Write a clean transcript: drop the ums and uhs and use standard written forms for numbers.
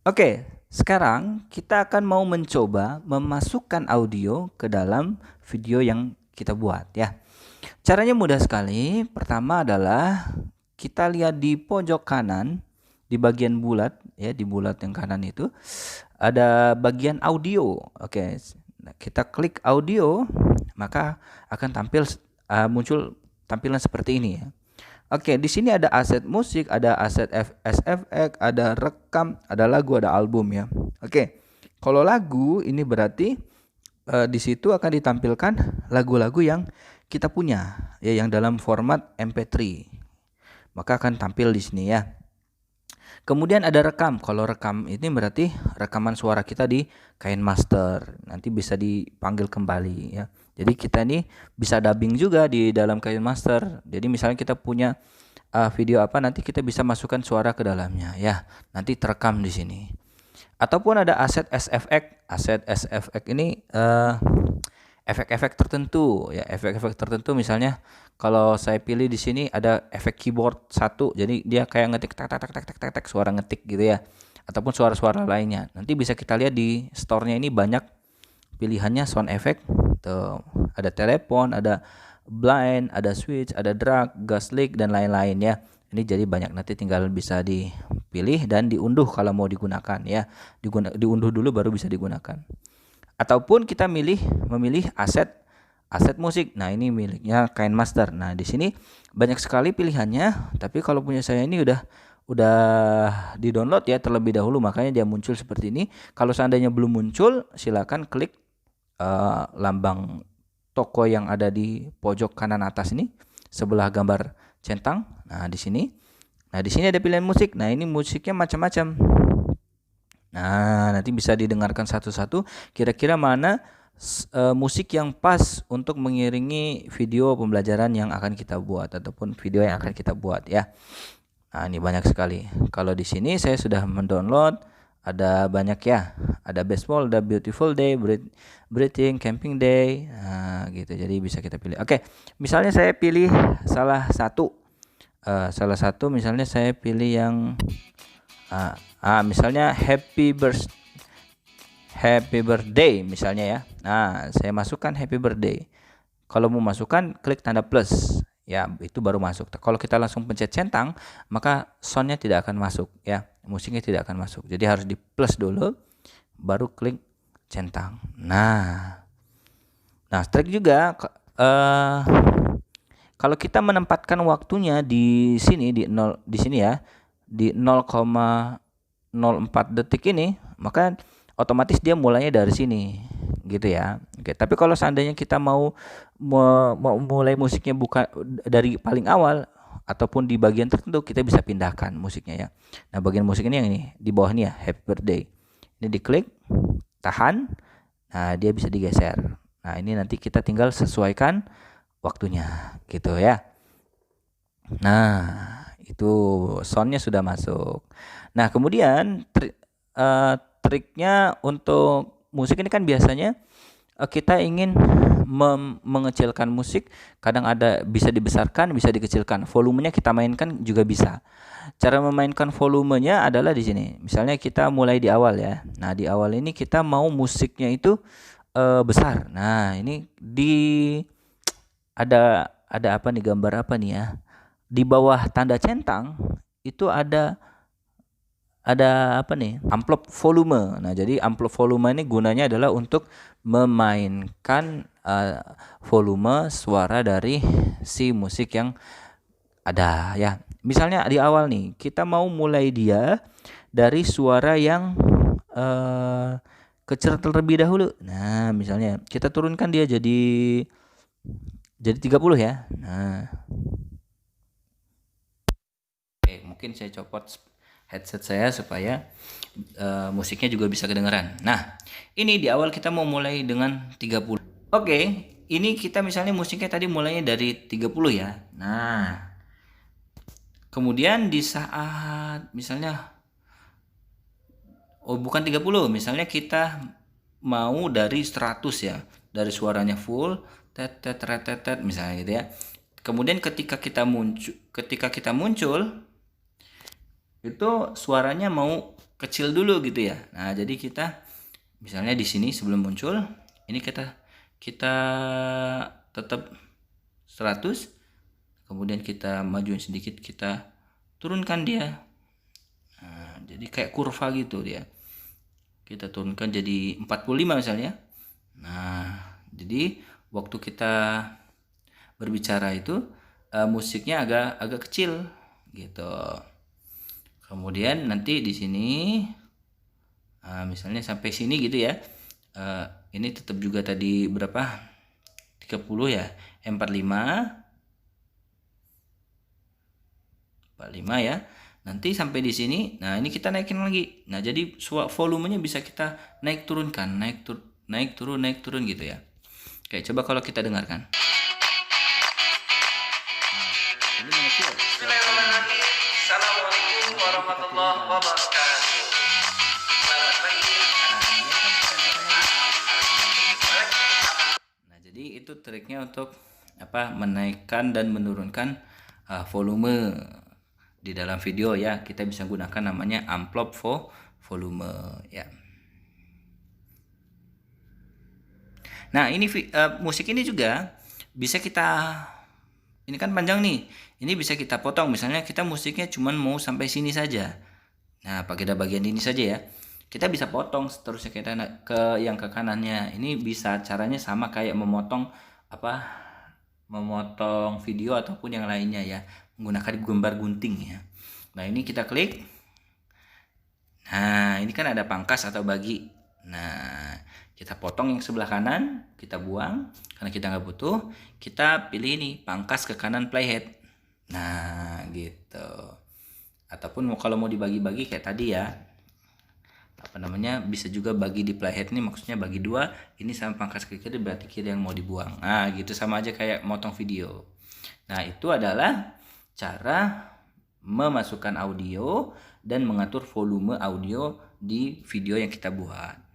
Oke, sekarang kita akan mau mencoba memasukkan audio ke dalam video yang kita buat ya. Caranya mudah sekali. Pertama adalah kita lihat di pojok kanan, di bagian bulat ya, di bulat yang kanan itu ada bagian audio. Oke, kita klik audio, maka akan muncul tampilan seperti ini ya. Oke, di sini ada aset musik, ada aset SFX, ada rekam, ada lagu, ada album ya. Oke, kalau lagu ini berarti di situ akan ditampilkan lagu-lagu yang kita punya ya, yang dalam format MP3. Maka akan tampil di sini ya. Kemudian ada rekam. Kalau rekam ini berarti rekaman suara kita di KineMaster. Nanti bisa dipanggil kembali ya. Jadi kita ini bisa dubbing juga di dalam KineMaster. Jadi misalnya kita punya video apa, nanti kita bisa masukkan suara ke dalamnya ya. Nanti terekam di sini. Ataupun ada aset SFX. Aset SFX ini efek-efek tertentu ya, efek-efek tertentu. Misalnya kalau saya pilih di sini ada efek keyboard satu, jadi dia kayak ngetik tak tak tak tak tak tak tak, suara ngetik gitu ya, ataupun suara-suara lainnya. Nanti bisa kita lihat di store-nya ini banyak pilihannya sound effect. Tuh, ada telepon, ada blind, ada switch, ada drag, gas leak dan lain-lain ya. Ini jadi banyak, nanti tinggal bisa dipilih dan diunduh kalau mau digunakan ya. Diunduh dulu baru bisa digunakan. Ataupun kita memilih aset musik. Nah, ini miliknya KineMaster. Nah, di sini banyak sekali pilihannya, tapi kalau punya saya ini udah di-download ya terlebih dahulu, makanya dia muncul seperti ini. Kalau seandainya belum muncul, silakan klik lambang toko yang ada di pojok kanan atas ini sebelah gambar centang. Nah, di sini. Nah, di sini ada pilihan musik. Nah, ini musiknya macam-macam. Nah, nanti bisa didengarkan satu-satu kira-kira mana musik yang pas untuk mengiringi video pembelajaran yang akan kita buat ataupun video yang akan kita buat ya. Nah, ini banyak sekali. Kalau di sini saya sudah mendownload, ada banyak ya. Ada baseball, ada beautiful day, breathing, camping day. Nah, gitu. Jadi bisa kita pilih. Oke, misalnya saya pilih salah satu. Misalnya saya pilih yang misalnya happy birthday misalnya ya. Nah, saya masukkan happy birthday. Kalau mau masukkan, klik tanda plus ya, itu baru masuk. Kalau kita langsung pencet centang, maka soundnya tidak akan masuk ya, musiknya tidak akan masuk. Jadi harus di plus dulu baru klik centang. Nah trik juga kalau kita menempatkan waktunya di sini di sini ya, di 0,04 detik ini, maka otomatis dia mulainya dari sini gitu ya. Oke, tapi kalau seandainya kita mau mulai musiknya bukan dari paling awal ataupun di bagian tertentu, kita bisa pindahkan musiknya ya. Nah, bagian musik ini yang ini di bawah ini ya, happy birthday. Ini diklik, tahan. Nah, dia bisa digeser. Nah, ini nanti kita tinggal sesuaikan waktunya gitu ya. Nah, itu soundnya sudah masuk. Nah, kemudian triknya untuk musik ini kan biasanya kita ingin mengecilkan musik, kadang ada bisa dibesarkan, bisa dikecilkan. Volumenya kita mainkan juga bisa. Cara memainkan volumenya adalah di sini. Misalnya kita mulai di awal ya. Nah, di awal ini kita mau musiknya itu besar. Nah, ini ada apa nih, gambar apa nih ya? Di bawah tanda centang itu ada apa nih, amplop volume. Nah, jadi amplop volume ini gunanya adalah untuk memainkan volume suara dari si musik yang ada ya. Misalnya di awal nih kita mau mulai dia dari suara yang kecil terlebih dahulu. Nah, misalnya kita turunkan dia jadi 30 ya. Nah, oke, mungkin saya copot headset saya supaya musiknya juga bisa kedengaran. Nah, ini di awal kita mau mulai dengan 30. Oke, ini kita misalnya musiknya tadi mulainya dari 30 ya. Nah, kemudian di saat misalnya bukan 30, misalnya kita mau dari 100 ya. Dari suaranya full tet tet tet tet, tet misalnya gitu ya. Kemudian ketika kita muncul itu suaranya mau kecil dulu gitu ya. Nah, jadi kita misalnya di sini sebelum muncul, ini kita tetap 100, kemudian kita majuin sedikit, kita turunkan dia. Nah, jadi kayak kurva gitu dia. Kita turunkan jadi 45 misalnya. Nah, jadi waktu kita berbicara itu musiknya agak kecil gitu. Kemudian nanti di sini misalnya sampai sini gitu ya. Ini tetap juga tadi berapa? 30 ya. 45 ya. Nanti sampai di sini. Nah, ini kita naikin lagi. Nah, jadi volumenya bisa kita naik turunkan, naik turun gitu ya. Oke, coba kalau kita dengarkan. Ini mengecil. Assalamualaikum warahmatullahi wabarakatuh. Selamat pagi. Nah, jadi itu triknya untuk menaikkan dan menurunkan volume di dalam video ya. Kita bisa gunakan namanya amplop volume ya. Nah, ini musik ini juga bisa ini kan panjang nih. Ini bisa kita potong, misalnya kita musiknya cuman mau sampai sini saja. Nah, pada bagian ini saja ya. Kita bisa potong seterusnya kita ke yang ke kanannya. Ini bisa caranya sama kayak memotong video ataupun yang lainnya ya, menggunakan gambar gunting ya. Nah, ini kita klik. Nah, ini kan ada pangkas atau bagi. Nah, kita potong yang sebelah kanan, kita buang karena kita nggak butuh. Kita pilih ini pangkas ke kanan playhead. Nah, gitu. Ataupun kalau mau dibagi-bagi kayak tadi ya, bisa juga bagi di playhead ini, maksudnya bagi 2. Ini sama pangkas ke kiri, berarti kiri yang mau dibuang. Nah, gitu, sama aja kayak motong video. Nah, itu adalah cara memasukkan audio dan mengatur volume audio di video yang kita buat.